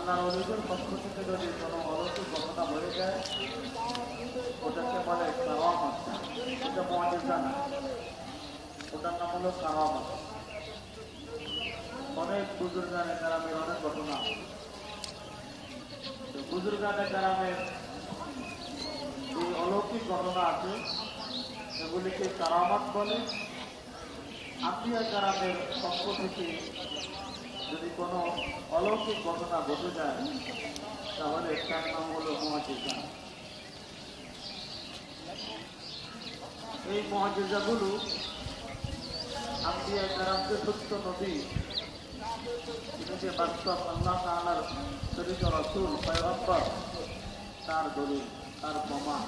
আল্লাহর ওলিদের পক্ষ থেকে যদি কোনো অলৌকিক ঘটনা হয়ে যায় ওটাকে বলে কারামাত। এটা মুআজিজা না, ওটার নাম হলো কারামাত। অনেক বুজুর্গানে কারামের অনেক ঘটনা, বুজুর্গানে কারামের এই অলৌকিক ঘটনা আছে, এগুলিকে কারামাত বলে। আম্বিয়া কারামের পক্ষ থেকে যদি কোনো অলৌকিক ঘটনা ঘটে যায় তাহলে তার নাম হলো মুআজিজা। এই মুআজিজাগুলো আম্বিয়া কারামকে সত্য নবী, তিনি যে বাস্তব আল্লাহ তাআলার প্রেরিত রাসূল পয়গম্বর, তার দলিল, তার প্রমাণ।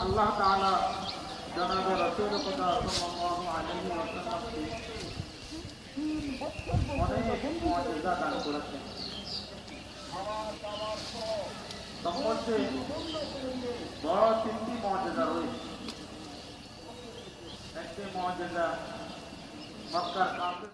আল্লাহ তাআলা জনাব রাসূল সাল্লাল্লাহু আলাইহি ওয়াসাল্লামকে অনেক মুআজিজা দান করেছেন। তার মধ্যে বড় তিনটি মুআজিজা রয়েছে। একটি মুআজিজা মক্কার কাফের